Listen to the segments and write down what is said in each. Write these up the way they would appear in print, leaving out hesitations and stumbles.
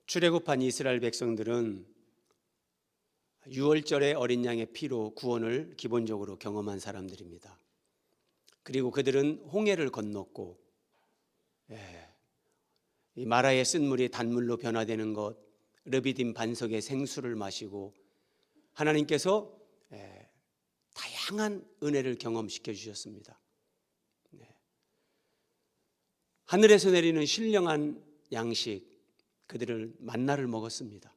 출애굽한 이스라엘 백성들은 유월절의 어린 양의 피로 구원을 기본적으로 경험한 사람들입니다. 그리고 그들은 홍해를 건넜고 이 마라의 쓴물이 단물로 변화되는 것, 르비딤 반석의 생수를 마시고 하나님께서 다양한 은혜를 경험시켜 주셨습니다. 하늘에서 내리는 신령한 양식, 그들을 만나를 먹었습니다.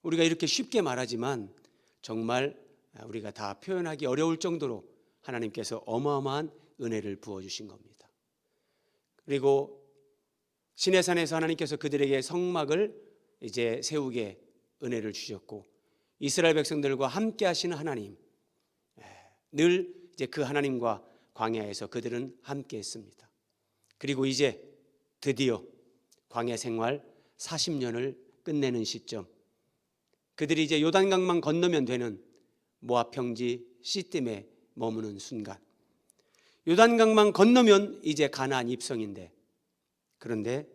우리가 이렇게 쉽게 말하지만 정말 우리가 다 표현하기 어려울 정도로 하나님께서 어마어마한 은혜를 부어주신 겁니다. 그리고 시내산에서 하나님께서 그들에게 성막을 이제 세우게 은혜를 주셨고, 이스라엘 백성들과 함께 하시는 하나님, 늘 이제 그 하나님과 광야에서 그들은 함께 했습니다. 그리고 이제 드디어 광야 생활 40년을 끝내는 시점, 그들이 이제 요단강만 건너면 되는 모압 평지 시딤에 머무는 순간, 요단강만 건너면 이제 가나안 입성인데, 그런데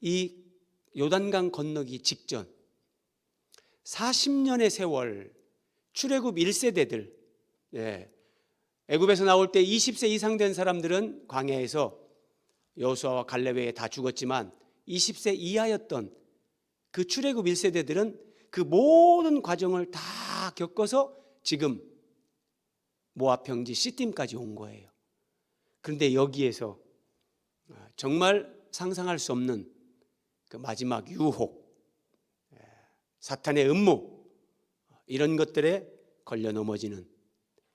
이 요단강 건너기 직전 40년의 세월, 출애굽 1세대들, 애굽에서 나올 때 20세 이상 된 사람들은 광야에서 여호수아와 갈렙에 다 죽었지만 20세 이하였던 그 출애굽 1세대들은 그 모든 과정을 다 겪어서 지금 모압 평지 시딤까지 온 거예요. 그런데 여기에서 정말 상상할 수 없는 그 마지막 유혹, 사탄의 음모, 이런 것들에 걸려 넘어지는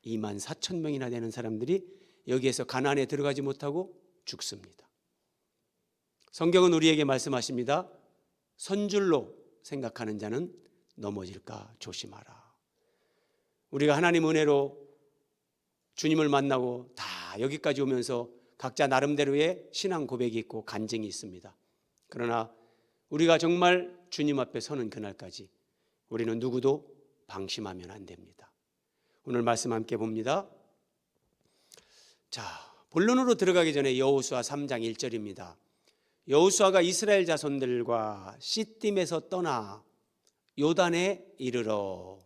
24,000명이나 되는 사람들이 여기에서 가나안에 들어가지 못하고 죽습니다. 성경은 우리에게 말씀하십니다. 선줄로 생각하는 자는 넘어질까 조심하라. 우리가 하나님 은혜로 주님을 만나고 다 여기까지 오면서 각자 나름대로의 신앙 고백이 있고 간증이 있습니다. 그러나 우리가 정말 주님 앞에 서는 그날까지 우리는 누구도 방심하면 안 됩니다. 오늘 말씀 함께 봅니다. 자, 본론으로 들어가기 전에 여호수아 3장 1절입니다. 여호수아가 이스라엘 자손들과 시딤에서 떠나 요단에 이르러.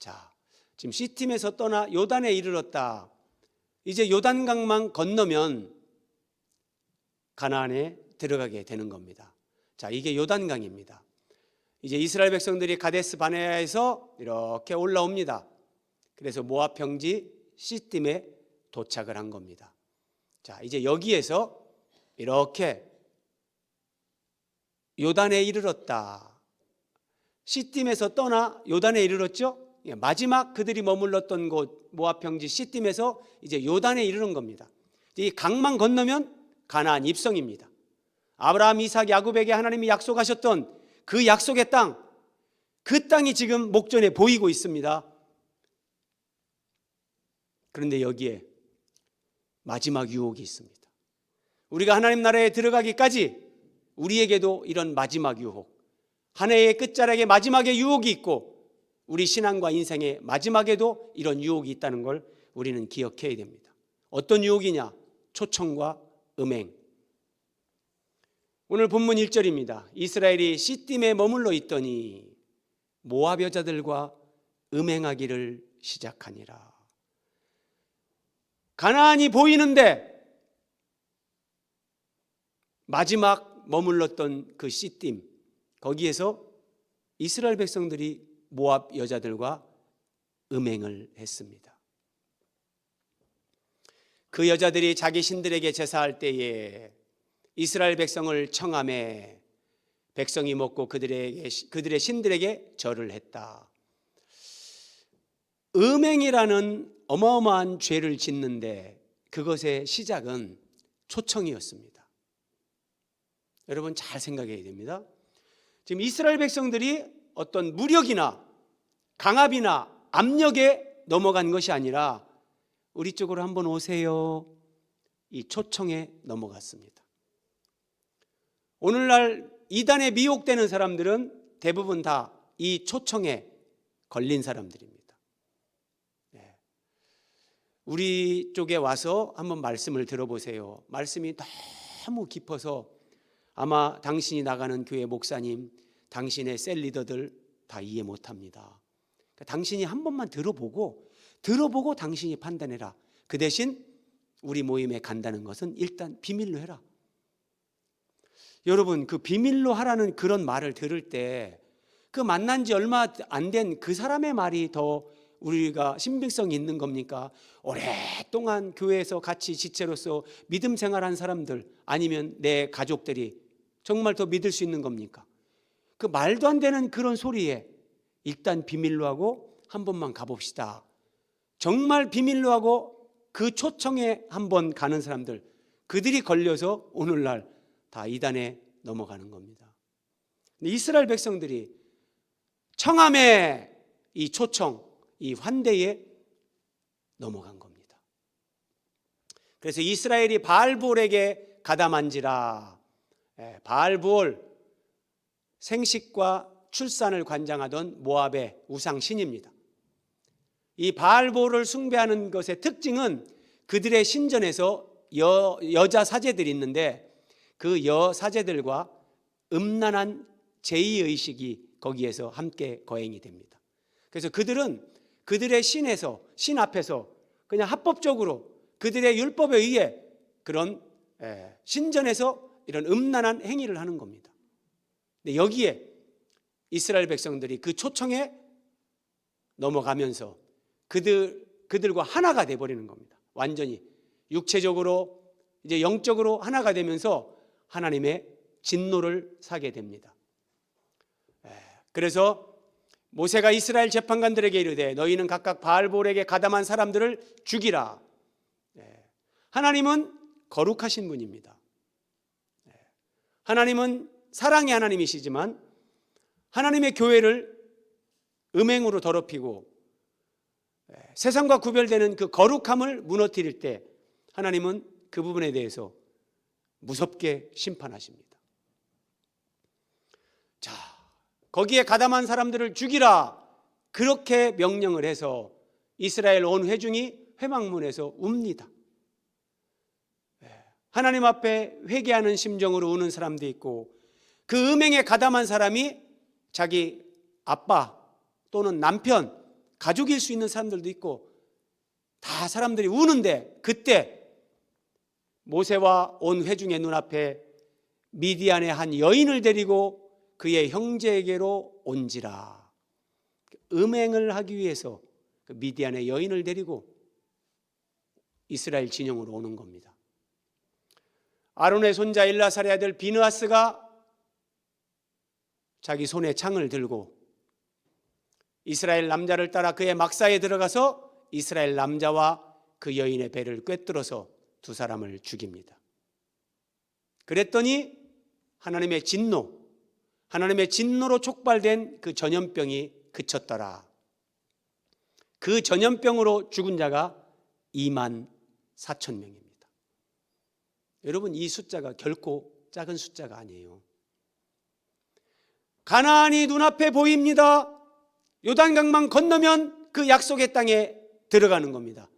자, 지금 시딤에서 떠나 요단에 이르렀다. 이제 요단강만 건너면 가나안에 들어가게 되는 겁니다. 자, 이게 요단강입니다. 이제 이스라엘 백성들이 가데스 바네아에서 이렇게 올라옵니다. 그래서 모압 평지 시딤에 도착을 한 겁니다. 자, 이제 여기에서 이렇게 요단에 이르렀다. 시딤에서 떠나 요단에 이르렀죠. 마지막 그들이 머물렀던 곳 모압 평지 시딤에서 이제 요단에 이르는 겁니다. 이 강만 건너면 가나안 입성입니다. 아브라함, 이삭, 야곱에게 하나님이 약속하셨던 그 약속의 땅, 그 땅이 지금 목전에 보이고 있습니다. 그런데 여기에 마지막 유혹이 있습니다. 우리가 하나님 나라에 들어가기까지 우리에게도 이런 마지막 유혹, 한 해의 끝자락에 마지막에 유혹이 있고 우리 신앙과 인생의 마지막에도 이런 유혹이 있다는 걸 우리는 기억해야 됩니다. 어떤 유혹이냐? 초청과 음행. 오늘 본문 1절입니다. 이스라엘이 시딤에 머물러 있더니 모압 여자들과 음행하기를 시작하니라. 가나안이 보이는데 마지막 머물렀던 그 시딤, 거기에서 이스라엘 백성들이 모압 여자들과 음행을 했습니다. 그 여자들이 자기 신들에게 제사할 때에 이스라엘 백성을 청함해 백성이 먹고 그들의 신들에게 절을 했다. 음행이라는 어마어마한 죄를 짓는데 그것의 시작은 초청이었습니다. 여러분 잘 생각해야 됩니다. 지금 이스라엘 백성들이 어떤 무력이나 강압이나 압력에 넘어간 것이 아니라 우리 쪽으로 한번 오세요, 이 초청에 넘어갔습니다. 오늘날 이단에 미혹되는 사람들은 대부분 다 이 초청에 걸린 사람들입니다. 우리 쪽에 와서 한번 말씀을 들어보세요. 말씀이 너무 깊어서 아마 당신이 나가는 교회 목사님, 당신의 셀 리더들 다 이해 못합니다. 그러니까 당신이 한 번만 들어보고 당신이 판단해라. 그 대신 우리 모임에 간다는 것은 일단 비밀로 해라. 여러분, 그 비밀로 하라는 그런 말을 들을 때 그 만난 지 얼마 안 된 그 사람의 말이 더 우리가 신빙성이 있는 겁니까? 오랫동안 교회에서 같이 지체로서 믿음 생활한 사람들, 아니면 내 가족들이 정말 더 믿을 수 있는 겁니까? 그 말도 안 되는 그런 소리에 일단 비밀로 하고 한 번만 가봅시다. 정말 비밀로 하고 그 초청에 한번 가는 사람들, 그들이 걸려서 오늘날 다 이단에 넘어가는 겁니다. 이스라엘 백성들이 청함의 이 초청, 이 환대에 넘어간 겁니다. 그래서 이스라엘이 바알볼에게 가담한지라. 바알볼, 생식과 출산을 관장하던 모압의 우상 신입니다. 이 바알볼을 숭배하는 것의 특징은 그들의 신전에서 여자 사제들이 있는데 그 여사제들과 음란한 제의의식이 거기에서 함께 거행이 됩니다. 그래서 그들은 그들의 신 앞에서 그냥 합법적으로 그들의 율법에 의해 그런 신전에서 이런 음란한 행위를 하는 겁니다. 근데 여기에 이스라엘 백성들이 그 초청에 넘어가면서 그들과 하나가 돼버리는 겁니다. 완전히 육체적으로 이제 영적으로 하나가 되면서 하나님의 진노를 사게 됩니다. 그래서 모세가 이스라엘 재판관들에게 이르되 너희는 각각 바알볼에게 가담한 사람들을 죽이라. 하나님은 거룩하신 분입니다. 하나님은 사랑의 하나님이시지만 하나님의 교회를 음행으로 더럽히고 세상과 구별되는 그 거룩함을 무너뜨릴 때 하나님은 그 부분에 대해서 무섭게 심판하십니다. 자, 거기에 가담한 사람들을 죽이라, 그렇게 명령을 해서 이스라엘 온 회중이 회막문에서 웁니다. 하나님 앞에 회개하는 심정으로 우는 사람도 있고, 그 음행에 가담한 사람이 자기 아빠 또는 남편, 가족일 수 있는 사람들도 있고, 다 사람들이 우는데, 그때 모세와 온 회중의 눈앞에 미디안의 한 여인을 데리고 그의 형제에게로 온지라. 음행을 하기 위해서 그 미디안의 여인을 데리고 이스라엘 진영으로 오는 겁니다. 아론의 손자 엘라살의 아들 비느하스가 자기 손에 창을 들고 이스라엘 남자를 따라 그의 막사에 들어가서 이스라엘 남자와 그 여인의 배를 꿰뚫어서 두 사람을 죽입니다. 그랬더니 하나님의 진노로 촉발된 그 전염병이 그쳤더라. 그 전염병으로 죽은 자가 24,000명입니다. 여러분, 이 숫자가 결코 작은 숫자가 아니에요. 가나안이 눈앞에 보입니다. 요단강만 건너면 그 약속의 땅에 들어가는 겁니다.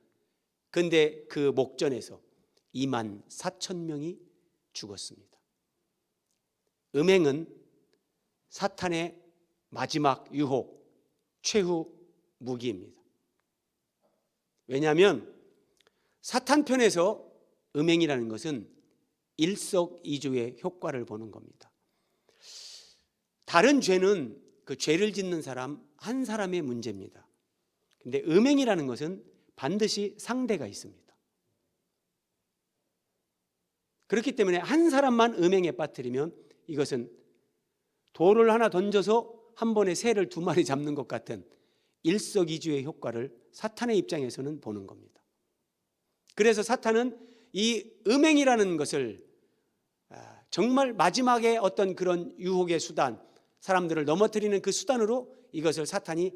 그런데 그 목전에서 24,000명이 죽었습니다. 음행은 사탄의 마지막 유혹, 최후 무기입니다. 왜냐하면 사탄 편에서 음행이라는 것은 일석이조의 효과를 보는 겁니다. 다른 죄는 그 죄를 짓는 사람 한 사람의 문제입니다. 그런데 음행이라는 것은 반드시 상대가 있습니다. 그렇기 때문에 한 사람만 음행에 빠뜨리면 이것은 돌을 하나 던져서 한 번에 새를 두 마리 잡는 것 같은 일석이조의 효과를 사탄의 입장에서는 보는 겁니다. 그래서 사탄은 이 음행이라는 것을 정말 마지막에 어떤 그런 유혹의 수단, 사람들을 넘어뜨리는 그 수단으로 이것을 사탄이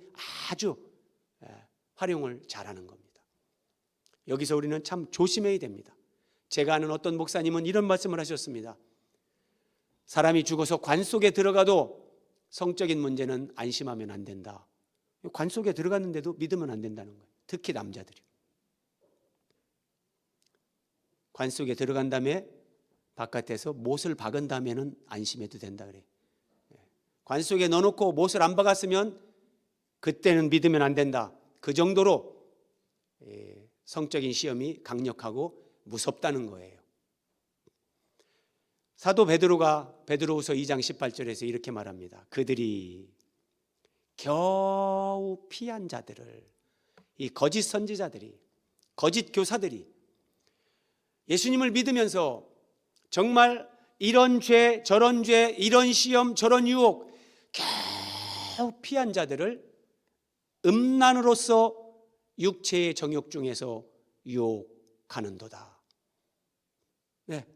아주 활용을 잘하는 겁니다. 여기서 우리는 참 조심해야 됩니다. 제가 아는 어떤 목사님은 이런 말씀을 하셨습니다. 사람이 죽어서 관 속에 들어가도 성적인 문제는 안심하면 안 된다. 관 속에 들어갔는데도 믿으면 안 된다는 거예요. 특히 남자들이. 관 속에 들어간 다음에 바깥에서 못을 박은 다음에는 안심해도 된다 그래. 관 속에 넣어놓고 못을 안 박았으면 그때는 믿으면 안 된다. 그 정도로 성적인 시험이 강력하고 무섭다는 거예요. 사도 베드로가 베드로후서 2장 18절에서 이렇게 말합니다. 그들이 겨우 피한 자들을, 이 거짓 선지자들이, 거짓 교사들이 예수님을 믿으면서 정말 이런 죄, 저런 죄, 이런 시험, 저런 유혹 겨우 피한 자들을 음란으로서 육체의 정욕 중에서 유혹하는도다. 네.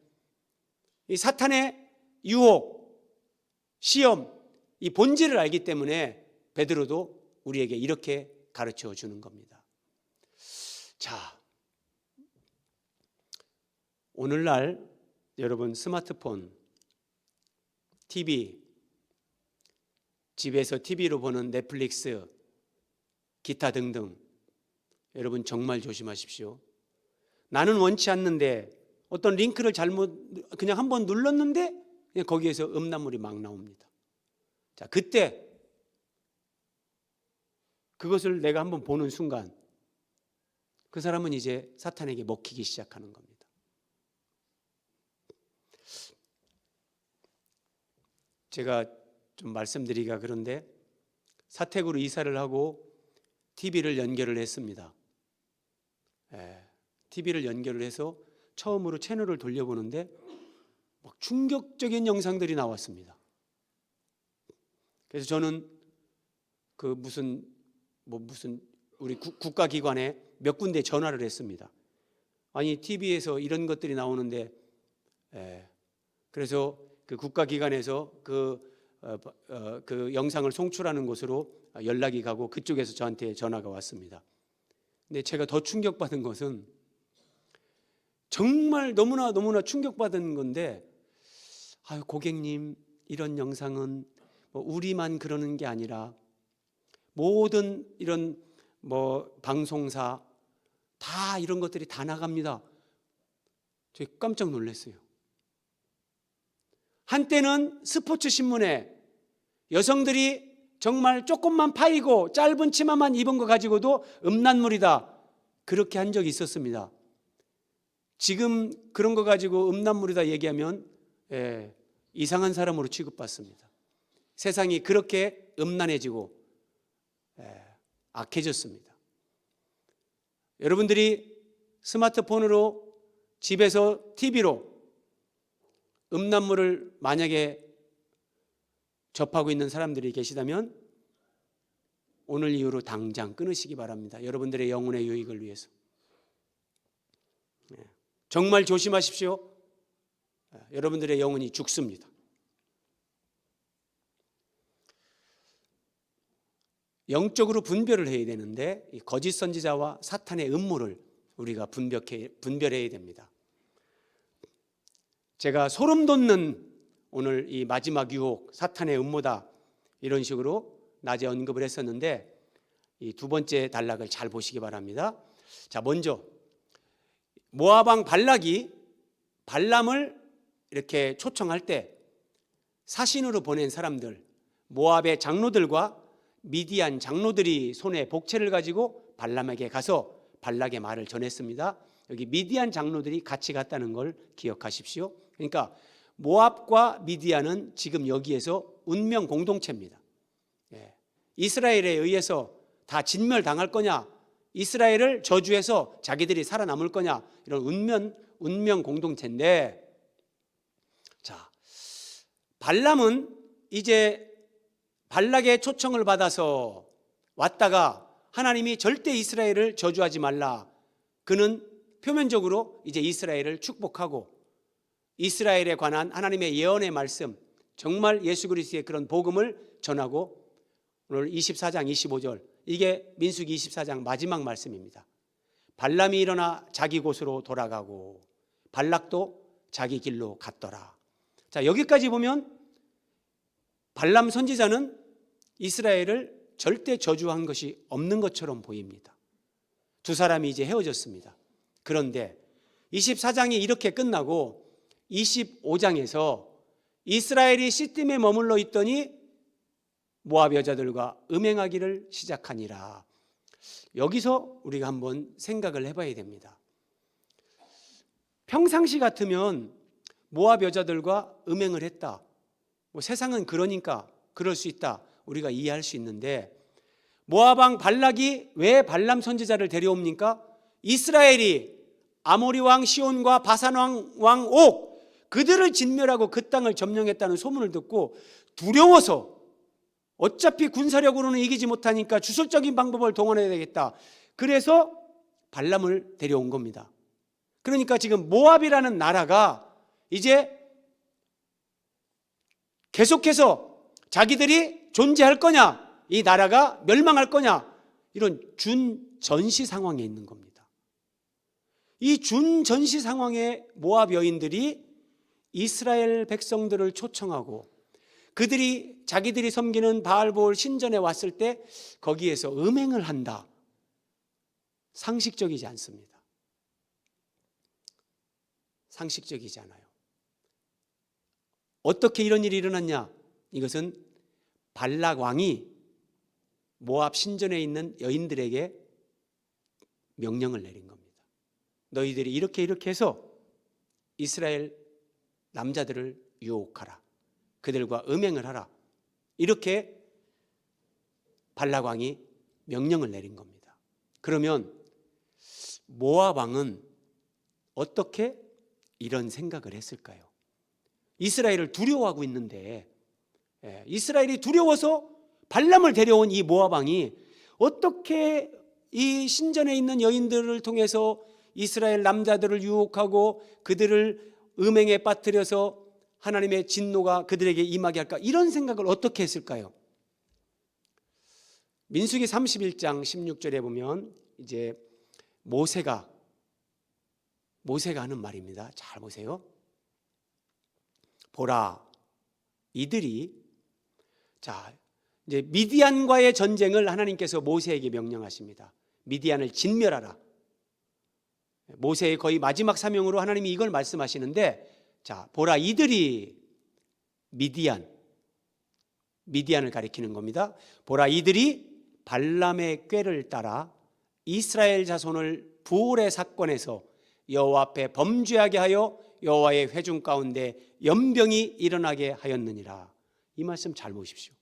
이 사탄의 유혹, 시험, 이 본질을 알기 때문에 베드로도 우리에게 이렇게 가르쳐 주는 겁니다. 자, 오늘날 여러분 스마트폰, TV, 집에서 TV로 보는 넷플릭스, 기타 등등, 여러분 정말 조심하십시오. 나는 원치 않는데 어떤 링크를 잘못 그냥 한번 눌렀는데 그냥 거기에서 음란물이 막 나옵니다. 자, 그때 그것을 내가 한번 보는 순간 그 사람은 이제 사탄에게 먹히기 시작하는 겁니다. 제가 좀 말씀드리기가 그런데 사택으로 이사를 하고 TV를 연결을 했습니다. TV를 연결을 해서 처음으로 채널을 돌려보는데 막 충격적인 영상들이 나왔습니다. 그래서 저는 그 무슨 우리 국가기관에 몇 군데 전화를 했습니다. 아니 TV에서 이런 것들이 나오는데, 그래서 그 국가기관에서 그 영상을 송출하는 곳으로 연락이 가고 그쪽에서 저한테 전화가 왔습니다. 근데 제가 더 충격받은 것은 정말 너무나 충격받은 건데, 아유 고객님, 이런 영상은 뭐 우리만 그러는 게 아니라 모든 이런 방송사 다 이런 것들이 다 나갑니다. 저희 깜짝 놀랐어요. 한때는 스포츠 신문에 여성들이 정말 조금만 파이고 짧은 치마만 입은 거 가지고도 음란물이다, 그렇게 한 적이 있었습니다. 지금 그런 거 가지고 음란물이다 얘기하면 이상한 사람으로 취급받습니다. 세상이 그렇게 음란해지고 악해졌습니다. 여러분들이 스마트폰으로 집에서 TV로 음란물을 만약에 접하고 있는 사람들이 계시다면 오늘 이후로 당장 끊으시기 바랍니다. 여러분들의 영혼의 유익을 위해서. 정말 조심하십시오. 여러분들의 영혼이 죽습니다. 영적으로 분별을 해야 되는데 이 거짓 선지자와 사탄의 음모를 우리가 분별해야 됩니다. 제가 소름 돋는 오늘 이 마지막 유혹, 사탄의 음모다, 이런 식으로 낮에 언급을 했었는데 이 두 번째 단락을 잘 보시기 바랍니다. 자, 먼저 모압 왕 발락이 발람을 이렇게 초청할 때 사신으로 보낸 사람들, 모압의 장로들과 미디안 장로들이 손에 복채를 가지고 발람에게 가서 발락의 말을 전했습니다. 여기 미디안 장로들이 같이 갔다는 걸 기억하십시오. 그러니까 모압과 미디안은 지금 여기에서 운명 공동체입니다. 이스라엘에 의해서 다 진멸당할 거냐, 이스라엘을 저주해서 자기들이 살아남을 거냐, 이런 운명 공동체인데, 자, 발람은 이제 발락의 초청을 받아서 왔다가 하나님이 절대 이스라엘을 저주하지 말라, 그는 표면적으로 이제 이스라엘을 축복하고 이스라엘에 관한 하나님의 예언의 말씀, 정말 예수 그리스도의 그런 복음을 전하고, 오늘 24장 25절, 이게 민수기 24장 마지막 말씀입니다. 발람이 일어나 자기 곳으로 돌아가고 발락도 자기 길로 갔더라. 자, 여기까지 보면 발람 선지자는 이스라엘을 절대 저주한 것이 없는 것처럼 보입니다. 두 사람이 이제 헤어졌습니다. 그런데 24장이 이렇게 끝나고 25장에서 이스라엘이 시딤에 머물러 있더니 모압 여자들과 음행하기를 시작하니라. 여기서 우리가 한번 생각을 해봐야 됩니다. 평상시 같으면 모압 여자들과 음행을 했다, 세상은 그러니까 그럴 수 있다, 우리가 이해할 수 있는데, 모압 왕 발락이 왜 발람 선지자를 데려옵니까? 이스라엘이 아모리 왕 시온과 바산 왕 옥, 그들을 진멸하고 그 땅을 점령했다는 소문을 듣고 두려워서, 어차피 군사력으로는 이기지 못하니까 주술적인 방법을 동원해야 되겠다, 그래서 발람을 데려온 겁니다. 그러니까 지금 모압이라는 나라가 이제 계속해서 자기들이 존재할 거냐, 이 나라가 멸망할 거냐, 이런 준전시 상황에 있는 겁니다. 이 준전시 상황에 모압 여인들이 이스라엘 백성들을 초청하고 그들이 자기들이 섬기는 바알볼 신전에 왔을 때 거기에서 음행을 한다. 상식적이지 않습니다. 상식적이지 않아요. 어떻게 이런 일이 일어났냐? 이것은 발락 왕이 모압 신전에 있는 여인들에게 명령을 내린 겁니다. 너희들이 이렇게 해서 이스라엘 남자들을 유혹하라, 그들과 음행을 하라, 이렇게 발락 왕이 명령을 내린 겁니다. 그러면 모압 왕은 어떻게 이런 생각을 했을까요? 이스라엘을 두려워하고 있는데, 이스라엘이 두려워서 발람을 데려온 이 모압 왕이 어떻게 이 신전에 있는 여인들을 통해서 이스라엘 남자들을 유혹하고 그들을 음행에 빠뜨려서 하나님의 진노가 그들에게 임하게 할까? 이런 생각을 어떻게 했을까요? 민수기 31장 16절에 보면 이제 모세가 하는 말입니다. 잘 보세요. 보라, 이들이, 이제 미디안과의 전쟁을 하나님께서 모세에게 명령하십니다. 미디안을 진멸하라. 모세의 거의 마지막 사명으로 하나님이 이걸 말씀하시는데, 보라, 이들이 미디안을 가리키는 겁니다. 보라, 이들이 발람의 꾀를 따라 이스라엘 자손을 부올의 사건에서 여호와 앞에 범죄하게 하여 여호와의 회중 가운데 연병이 일어나게 하였느니라. 이 말씀 잘 보십시오.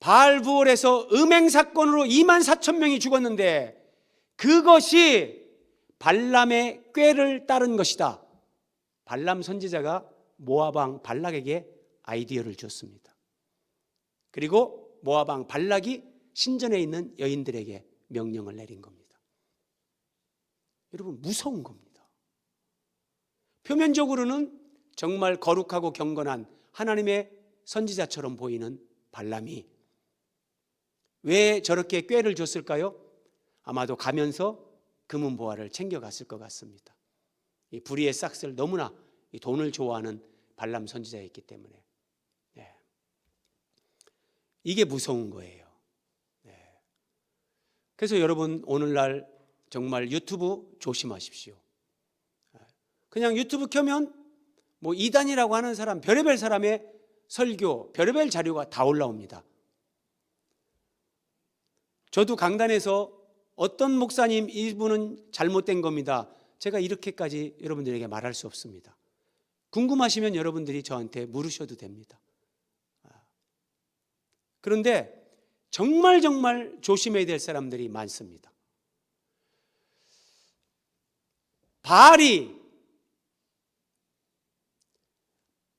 바알부올에서 음행 사건으로 24,000명이 죽었는데 그것이 발람의 꾀를 따른 것이다. 발람 선지자가 모압 왕 발락에게 아이디어를 줬습니다. 그리고 모압 왕 발락이 신전에 있는 여인들에게 명령을 내린 겁니다. 여러분, 무서운 겁니다. 표면적으로는 정말 거룩하고 경건한 하나님의 선지자처럼 보이는 발람이 왜 저렇게 꾀를 줬을까요? 아마도 가면서 금은보화를 챙겨갔을 것 같습니다. 이 불의의 싹스를 너무나 이 돈을 좋아하는 발람 선지자였기 때문에. 이게 무서운 거예요. 그래서 여러분, 오늘날 정말 유튜브 조심하십시오. 그냥 유튜브 켜면 이단이라고 하는 사람, 별의별 사람의 설교, 별의별 자료가 다 올라옵니다. 저도 강단에서 어떤 목사님 이분은 잘못된 겁니다, 제가 이렇게까지 여러분들에게 말할 수 없습니다. 궁금하시면 여러분들이 저한테 물으셔도 됩니다. 그런데 정말 조심해야 될 사람들이 많습니다.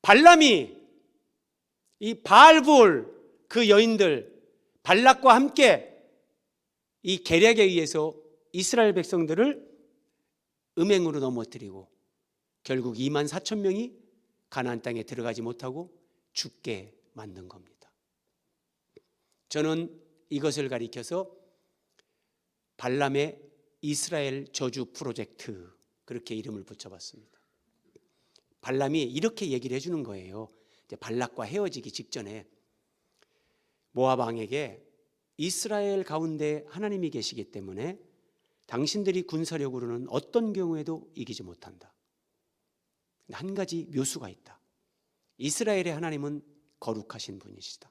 발람이 이 바알부올 그 여인들 발락과 함께 이 계략에 의해서 이스라엘 백성들을 음행으로 넘어뜨리고 결국 24,000명이 가나안 땅에 들어가지 못하고 죽게 만든 겁니다. 저는 이것을 가리켜서 발람의 이스라엘 저주 프로젝트, 그렇게 이름을 붙여봤습니다. 발람이 이렇게 얘기를 해주는 거예요. 이제 발락과 헤어지기 직전에 모압 왕에게 이스라엘 가운데 하나님이 계시기 때문에 당신들이 군사력으로는 어떤 경우에도 이기지 못한다. 한 가지 묘수가 있다. 이스라엘의 하나님은 거룩하신 분이시다.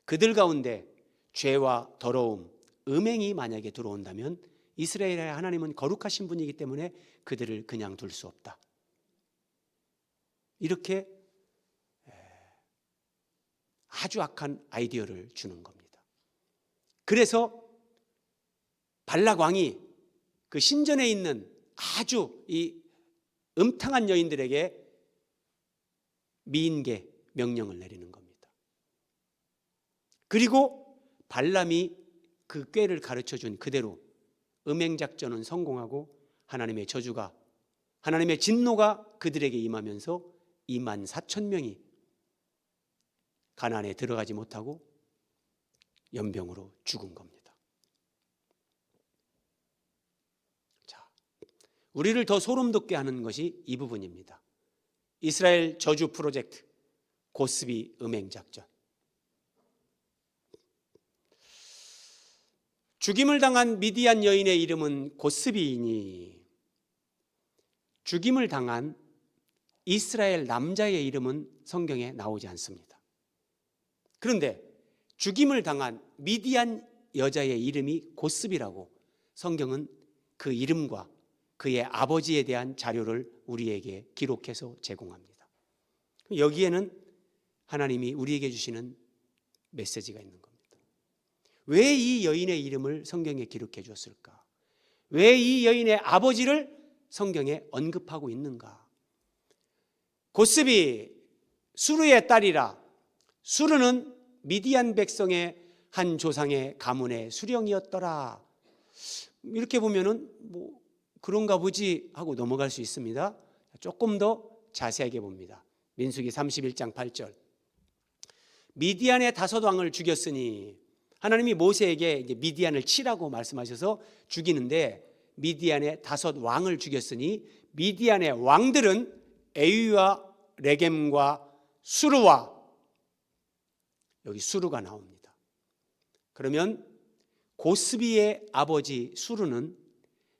그들 가운데 죄와 더러움, 음행이 만약에 들어온다면 이스라엘의 하나님은 거룩하신 분이기 때문에 그들을 그냥 둘 수 없다. 이렇게 아주 악한 아이디어를 주는 겁니다. 그래서 발락 왕이 그 신전에 있는 아주 이 음탕한 여인들에게 미인계 명령을 내리는 겁니다. 그리고 발람이 그 꾀를 가르쳐준 그대로 음행작전은 성공하고 하나님의 저주가, 하나님의 진노가 그들에게 임하면서 24,000명이 가나안에 들어가지 못하고 연병으로 죽은 겁니다. 자, 우리를 더 소름 돋게 하는 것이 이 부분입니다. 이스라엘 저주 프로젝트 고스비 음행작전. 죽임을 당한 미디안 여인의 이름은 고스비이니 죽임을 당한 이스라엘 남자의 이름은 성경에 나오지 않습니다. 그런데 죽임을 당한 미디안 여자의 이름이 고스비라고 성경은 그 이름과 그의 아버지에 대한 자료를 우리에게 기록해서 제공합니다. 여기에는 하나님이 우리에게 주시는 메시지가 있는 겁니다. 왜 이 여인의 이름을 성경에 기록해 주었을까? 왜 이 여인의 아버지를 성경에 언급하고 있는가? 고스비 수르의 딸이라. 수르는 미디안 백성의 한 조상의 가문의 수령이었더라. 이렇게 보면은 뭐 그런가 보지 하고 넘어갈 수 있습니다. 조금 더 자세하게 봅니다. 민수기 31장 8절. 미디안의 5 왕을 죽였으니, 하나님이 모세에게 이제 미디안을 치라고 말씀하셔서 죽이는데, 미디안의 5 왕을 죽였으니 미디안의 왕들은 에위와 레겜과 수르와, 여기 수르가 나옵니다. 그러면 고스비의 아버지 수르는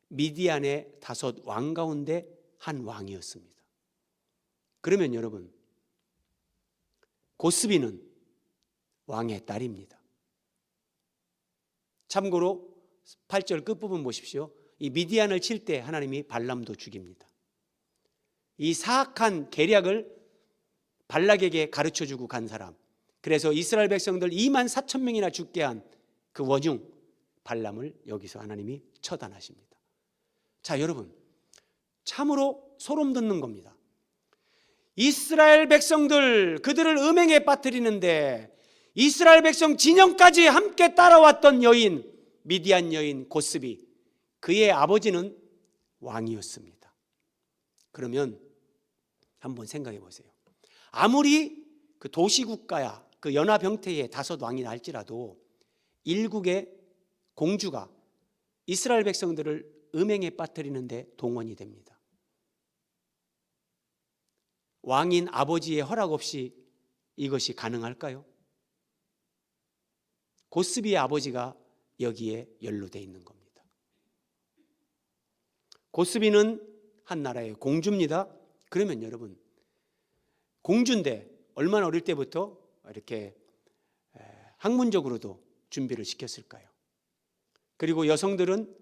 미디안의 5 왕 가운데 한 왕이었습니다. 그러면 여러분, 고스비는 왕의 딸입니다. 참고로 8절 끝부분 보십시오. 이 미디안을 칠 때 하나님이 발람도 죽입니다. 이 사악한 계략을 발락에게 가르쳐주고 간 사람, 그래서 이스라엘 백성들 24,000명이나 죽게 한 그 원흉 발람을 여기서 하나님이 처단하십니다. 자, 여러분, 참으로 소름 돋는 겁니다. 이스라엘 백성들, 그들을 음행에 빠뜨리는데 이스라엘 백성 진영까지 함께 따라왔던 여인, 미디안 여인 고스비, 그의 아버지는 왕이었습니다. 그러면 한번 생각해 보세요. 아무리 그 도시국가야 그 연합형태의 5 왕이 날지라도 일국의 공주가 이스라엘 백성들을 음행에 빠뜨리는데 동원이 됩니다. 왕인 아버지의 허락 없이 이것이 가능할까요? 고스비의 아버지가 여기에 연루되어 있는 겁니다. 고스비는 한 나라의 공주입니다. 그러면 여러분, 공주인데 얼마나 어릴 때부터 이렇게 학문적으로도 준비를 시켰을까요? 그리고 여성들은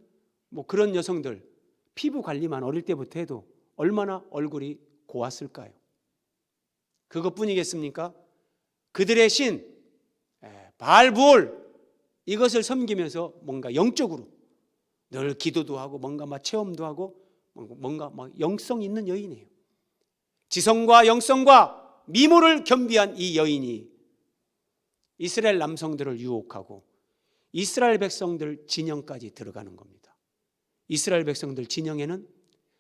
뭐 그런 여성들 피부 관리만 어릴 때부터 해도 얼마나 얼굴이 고왔을까요? 그것뿐이겠습니까? 그들의 신 바알부올, 이것을 섬기면서 뭔가 영적으로 늘 기도도 하고 뭔가 막 체험도 하고 뭔가 막 영성 있는 여인이에요. 지성과 영성과 미모를 겸비한 이 여인이 이스라엘 남성들을 유혹하고 이스라엘 백성들 진영까지 들어가는 겁니다. 이스라엘 백성들 진영에는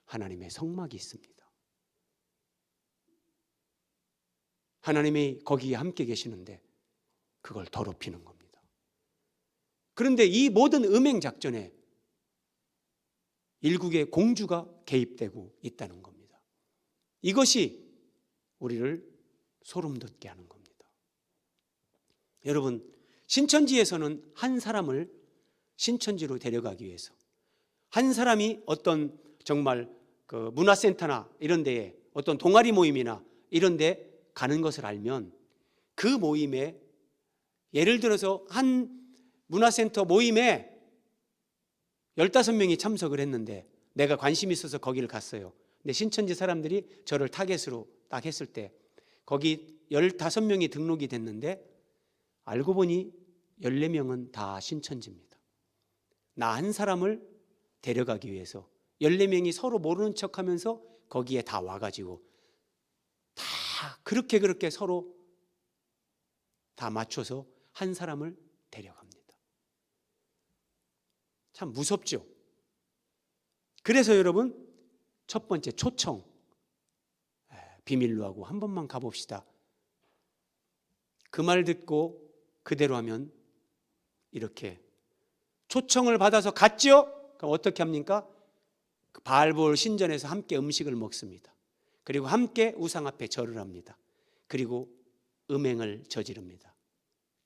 하나님의 성막이 있습니다. 하나님이 거기에 함께 계시는데 그걸 더럽히는 겁니다. 그런데 이 모든 음행 작전에 일국의 공주가 개입되고 있다는 겁니다. 이것이 우리를 소름 돋게 하는 겁니다. 여러분, 신천지에서는 한 사람을 신천지로 데려가기 위해서 한 사람이 어떤 정말 그 문화센터나 이런 데에 어떤 동아리 모임이나 이런 데 가는 것을 알면 그 모임에, 예를 들어서 한 문화센터 모임에 15명이 참석을 했는데 내가 관심이 있어서 거기를 갔어요. 근데 신천지 사람들이 저를 타겟으로 딱 했을 때 거기 15명이 등록이 됐는데 알고 보니 14명은 다 신천지입니다. 나 한 사람을 데려가기 위해서 14명이 서로 모르는 척하면서 거기에 다 와가지고 다 그렇게 서로 다 맞춰서 한 사람을 데려갑니다. 참 무섭죠. 그래서 여러분, 첫 번째 초청, 비밀로 하고 한 번만 가봅시다. 그 말 듣고 그대로 하면 이렇게 초청을 받아서 갔죠? 그럼 어떻게 합니까? 바알볼 신전에서 함께 음식을 먹습니다. 그리고 함께 우상 앞에 절을 합니다. 그리고 음행을 저지릅니다.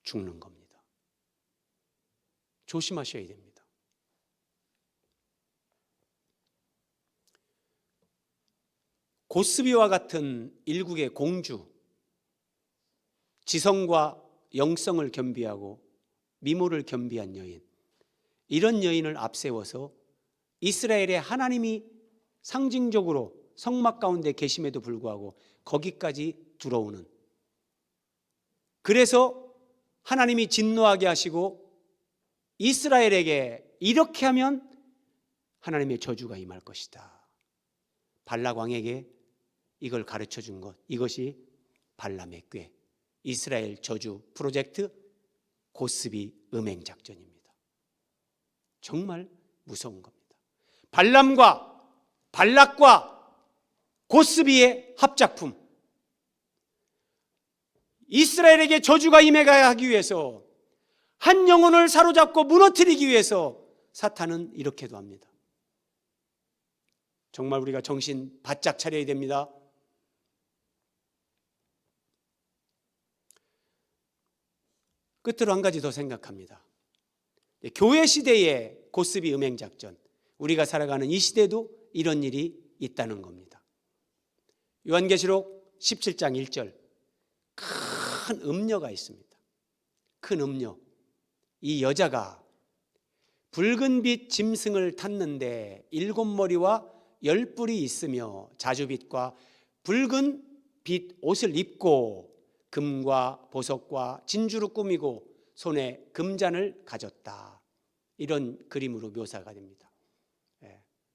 죽는 겁니다. 조심하셔야 됩니다. 고스비와 같은 일국의 공주, 지성과 영성을 겸비하고 미모를 겸비한 여인, 이런 여인을 앞세워서 이스라엘의 하나님이 상징적으로 성막 가운데 계심에도 불구하고 거기까지 들어오는, 그래서 하나님이 진노하게 하시고 이스라엘에게 이렇게 하면 하나님의 저주가 임할 것이다. 발락 왕에게 이걸 가르쳐 준 것, 이것이 발람의 꾀, 이스라엘 저주 프로젝트 고스비 음행 작전입니다. 정말 무서운 겁니다. 발람과 발락과 고스비의 합작품, 이스라엘에게 저주가 임해가야 하기 위해서, 한 영혼을 사로잡고 무너뜨리기 위해서 사탄은 이렇게도 합니다. 정말 우리가 정신 바짝 차려야 됩니다. 끝으로 한 가지 더 생각합니다. 교회 시대의 고스비 음행 작전, 우리가 살아가는 이 시대도 이런 일이 있다는 겁니다. 요한계시록 17장 1절, 큰 음녀가 있습니다. 큰 음녀. 이 여자가 붉은 빛 짐승을 탔는데 7머리와 10뿔이 있으며 자주빛과 붉은 빛 옷을 입고 금과 보석과 진주로 꾸미고 손에 금잔을 가졌다. 이런 그림으로 묘사가 됩니다.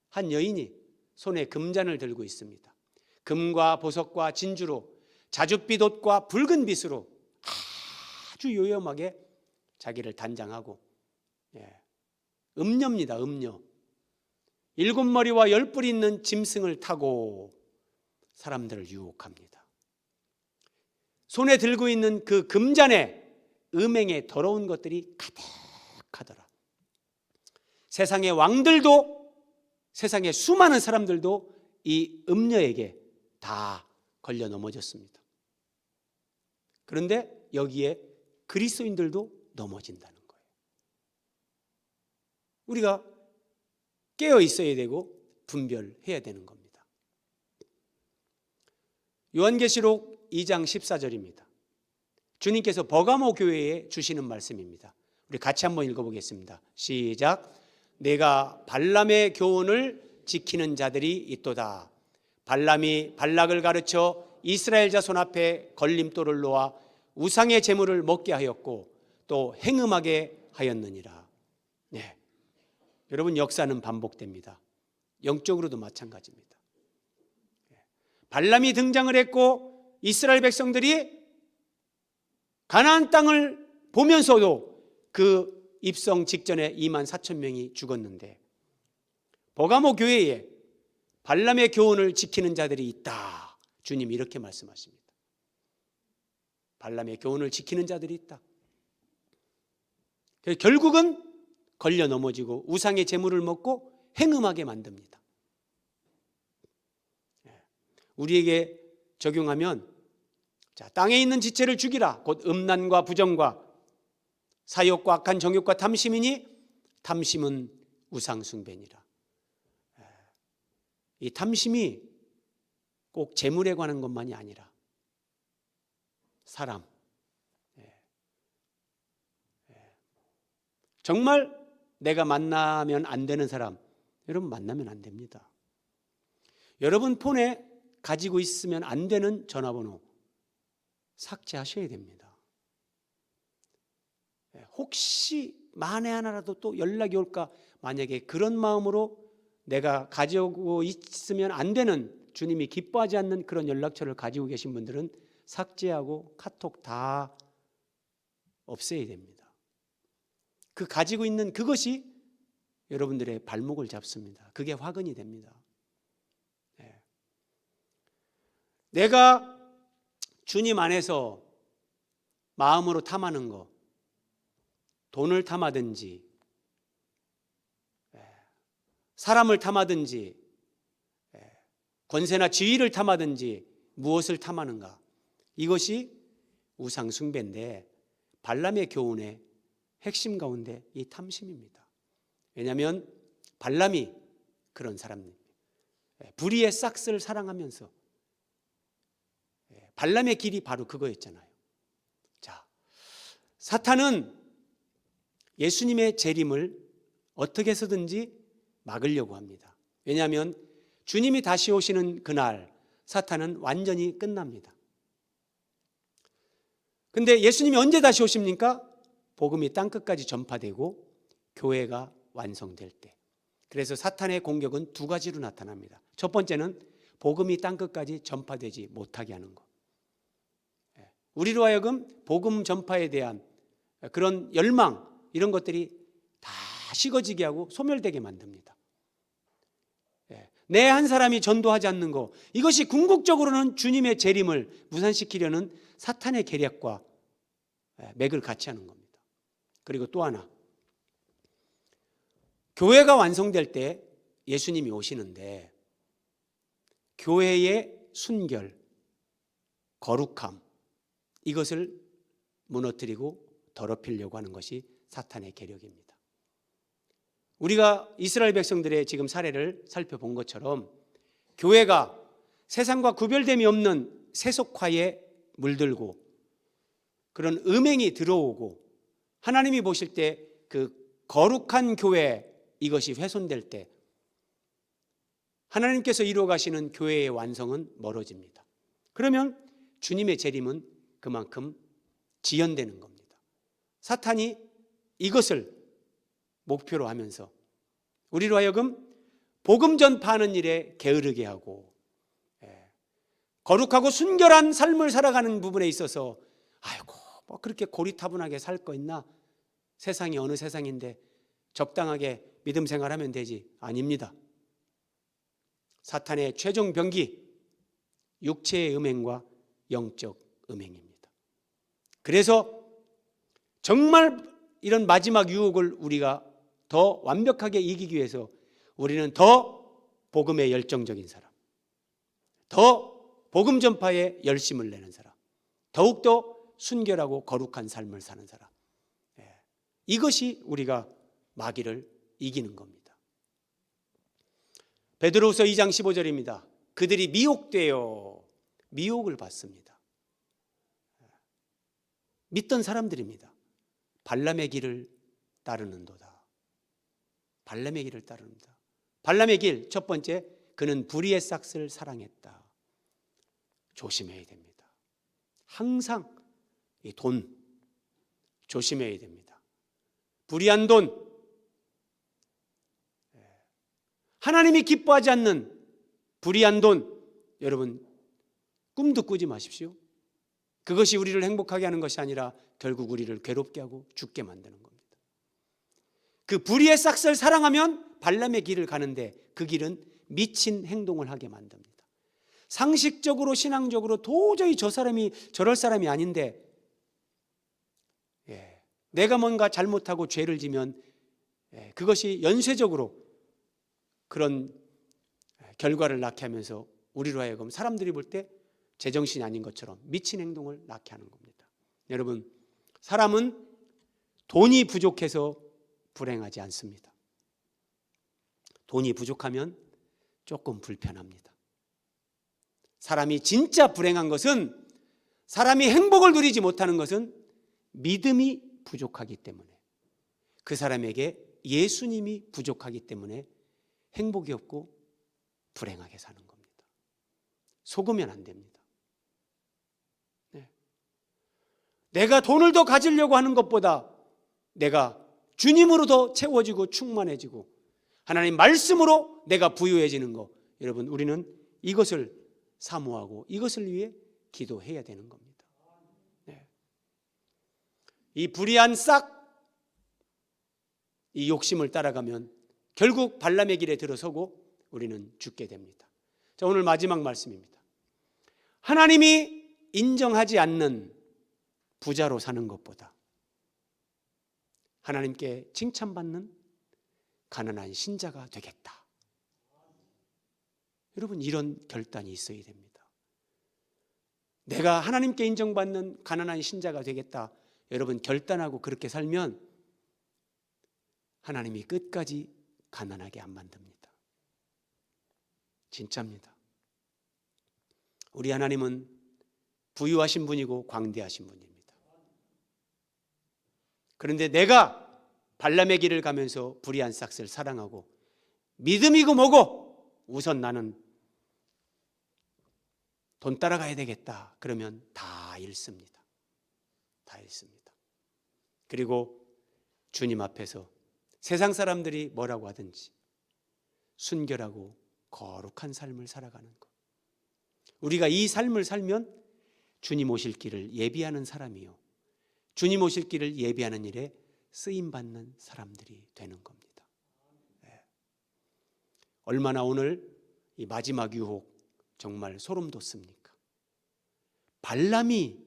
한 여인이 손에 금잔을 들고 있습니다. 금과 보석과 진주로, 자줏빛 옷과 붉은 빛으로 아주 요염하게 자기를 단장하고, 음녀입니다. 음녀. 7머리와 10뿔이 있는 짐승을 타고 사람들을 유혹합니다. 손에 들고 있는 그 금잔에 음행의 더러운 것들이 가득하더라. 세상의 왕들도, 세상의 수많은 사람들도 이 음녀에게 다 걸려 넘어졌습니다. 그런데 여기에 그리스도인들도 넘어진다는 거예요. 우리가 깨어 있어야 되고 분별해야 되는 겁니다. 요한계시록 2장 14절입니다. 주님께서 버가모 교회에 주시는 말씀입니다. 우리 같이 한번 읽어보겠습니다. 시작. 내가 발람의 교훈을 지키는 자들이 있도다. 발람이 발락을 가르쳐 이스라엘 자손 앞에 걸림돌을 놓아 우상의 제물을 먹게 하였고 또 행음하게 하였느니라. 네. 여러분, 역사는 반복됩니다. 영적으로도 마찬가지입니다. 발람이 등장을 했고 이스라엘 백성들이 가나안 땅을 보면서도 그 입성 직전에 24,000명이 죽었는데 버가모 교회에 발람의 교훈을 지키는 자들이 있다. 주님이 이렇게 말씀하십니다. 발람의 교훈을 지키는 자들이 있다. 결국은 걸려 넘어지고 우상의 제물을 먹고 행음하게 만듭니다. 우리에게 적용하면, 자, 땅에 있는 지체를 죽이라. 곧 음란과 부정과 사욕과 악한 정욕과 탐심이니 탐심은 우상 숭배니라. 이 탐심이 꼭 재물에 관한 것만이 아니라 사람, 정말 내가 만나면 안 되는 사람, 여러분 만나면 안 됩니다. 여러분 폰에 가지고 있으면 안 되는 전화번호 삭제하셔야 됩니다. 혹시 만에 하나라도 또 연락이 올까, 만약에 그런 마음으로 내가 가지고 있으면 안 되는, 주님이 기뻐하지 않는 그런 연락처를 가지고 계신 분들은 삭제하고 카톡 다 없애야 됩니다. 그 가지고 있는 그것이 여러분들의 발목을 잡습니다. 그게 화근이 됩니다. 내가 주님 안에서 마음으로 탐하는 거, 돈을 탐하든지 사람을 탐하든지 권세나 지위를 탐하든지 무엇을 탐하는가, 이것이 우상 숭배인데 발람의 교훈의 핵심 가운데 이 탐심입니다. 왜냐하면 발람이 그런 사람입니다. 불의의 싹스를 사랑하면서, 발람의 길이 바로 그거였잖아요. 자, 사탄은 예수님의 재림을 어떻게 해서든지 막으려고 합니다. 왜냐하면 주님이 다시 오시는 그날 사탄은 완전히 끝납니다. 근데 예수님이 언제 다시 오십니까? 복음이 땅끝까지 전파되고 교회가 완성될 때. 그래서 사탄의 공격은 두 가지로 나타납니다. 첫 번째는 복음이 땅끝까지 전파되지 못하게 하는 것. 우리로 하여금 복음 전파에 대한 그런 열망, 이런 것들이 다 식어지게 하고 소멸되게 만듭니다. 내 한 사람이 전도하지 않는 것, 이것이 궁극적으로는 주님의 재림을 무산시키려는 사탄의 계략과 맥을 같이 하는 겁니다. 그리고 또 하나, 교회가 완성될 때 예수님이 오시는데 교회의 순결, 거룩함, 이것을 무너뜨리고 더럽히려고 하는 것이 사탄의 계략입니다. 우리가 이스라엘 백성들의 지금 사례를 살펴본 것처럼 교회가 세상과 구별됨이 없는 세속화에 물들고 그런 음행이 들어오고 하나님이 보실 때 그 거룩한 교회, 이것이 훼손될 때 하나님께서 이루어 가시는 교회의 완성은 멀어집니다. 그러면 주님의 재림은 그만큼 지연되는 겁니다. 사탄이 이것을 목표로 하면서 우리로 하여금 복음 전파하는 일에 게으르게 하고 거룩하고 순결한 삶을 살아가는 부분에 있어서 아이고 뭐 그렇게 고리타분하게 살 거 있나, 세상이 어느 세상인데 적당하게 믿음 생활하면 되지. 아닙니다. 사탄의 최종 병기, 육체의 음행과 영적 음행입니다. 그래서 정말 이런 마지막 유혹을 우리가 더 완벽하게 이기기 위해서 우리는 더 복음에 열정적인 사람, 더 복음 전파에 열심을 내는 사람, 더욱더 순결하고 거룩한 삶을 사는 사람, 이것이 우리가 마귀를 이기는 겁니다. 베드로후서 2장 15절입니다. 그들이 미혹되어 미혹을 받습니다. 믿던 사람들입니다. 발람의 길을 따르는도다. 발람의 길을 따릅니다. 발람의 길, 첫 번째, 그는 불의의 싹스를 사랑했다. 조심해야 됩니다. 항상 이 돈 조심해야 됩니다. 불의한 돈, 하나님이 기뻐하지 않는 불의한 돈, 여러분 꿈도 꾸지 마십시오. 그것이 우리를 행복하게 하는 것이 아니라 결국 우리를 괴롭게 하고 죽게 만드는 겁니다. 그 불의의 싹스를 사랑하면 발람의 길을 가는데 그 길은 미친 행동을 하게 만듭니다. 상식적으로 신앙적으로 도저히 저 사람이 저럴 사람이 아닌데 내가 뭔가 잘못하고 죄를 지면 그것이 연쇄적으로 그런 결과를 낳게 하면서 우리로 하여금 사람들이 볼 때 제정신이 아닌 것처럼 미친 행동을 낳게 하는 겁니다. 여러분, 사람은 돈이 부족해서 불행하지 않습니다. 돈이 부족하면 조금 불편합니다. 사람이 진짜 불행한 것은, 사람이 행복을 누리지 못하는 것은 믿음이 부족하기 때문에, 그 사람에게 예수님이 부족하기 때문에 행복이 없고 불행하게 사는 겁니다. 속으면 안 됩니다. 네. 내가 돈을 더 가지려고 하는 것보다 내가 주님으로 더 채워지고 충만해지고 하나님 말씀으로 내가 부유해지는 것, 여러분, 우리는 이것을 사모하고 이것을 위해 기도해야 되는 겁니다. 네. 이 불의한 싹, 이 욕심을 따라가면 결국 발람의 길에 들어서고 우리는 죽게 됩니다. 자, 오늘 마지막 말씀입니다. 하나님이 인정하지 않는 부자로 사는 것보다 하나님께 칭찬받는 가난한 신자가 되겠다. 여러분, 이런 결단이 있어야 됩니다. 내가 하나님께 인정받는 가난한 신자가 되겠다. 여러분, 결단하고 그렇게 살면 하나님이 끝까지 가난하게 안 만듭니다. 진짜입니다. 우리 하나님은 부유하신 분이고 광대하신 분입니다. 그런데 내가 발람의 길을 가면서 불의한 싹을 사랑하고 믿음이고 뭐고 우선 나는 돈 따라가야 되겠다. 그러면 다 잃습니다. 다 잃습니다. 그리고 주님 앞에서 세상 사람들이 뭐라고 하든지 순결하고 거룩한 삶을 살아가는 것. 우리가 이 삶을 살면 주님 오실 길을 예비하는 사람이요, 주님 오실 길을 예비하는 일에 쓰임받는 사람들이 되는 겁니다. 네. 얼마나 오늘 이 마지막 유혹 정말 소름 돋습니까? 발람이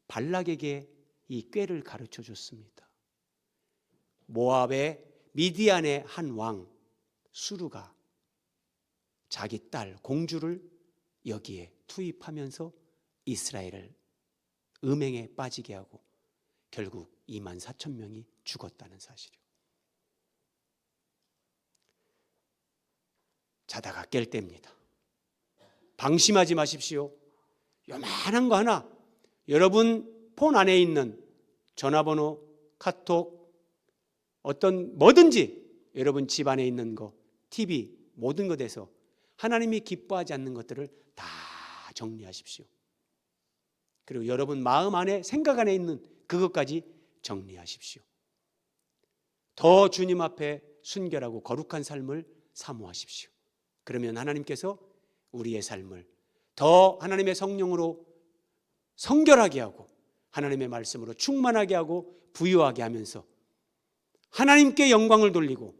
발락에게 이 꾀를 가르쳐 줬습니다. 모압의 미디안의 한 왕 수르가 자기 딸 공주를 여기에 투입하면서 이스라엘을 음행에 빠지게 하고 결국 24,000명이 죽었다는 사실이요. 자다가 깰 때입니다. 방심하지 마십시오. 요만한 거 하나, 여러분 폰 안에 있는 전화번호, 카톡, 어떤 뭐든지 여러분 집 안에 있는 거, TV, 모든 것에서 하나님이 기뻐하지 않는 것들을 다 정리하십시오. 그리고 여러분 마음 안에, 생각 안에 있는 그것까지 정리하십시오. 더 주님 앞에 순결하고 거룩한 삶을 사모하십시오. 그러면 하나님께서 우리의 삶을 더 하나님의 성령으로 성결하게 하고 하나님의 말씀으로 충만하게 하고 부유하게 하면서 하나님께 영광을 돌리고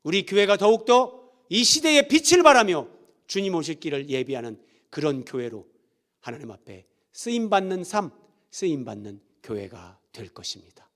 우리 교회가 더욱더 이 시대의 빛을 발하며 주님 오실 길을 예비하는 그런 교회로 하나님 앞에 쓰임받는 삶, 쓰임받는 교회가 될 것입니다.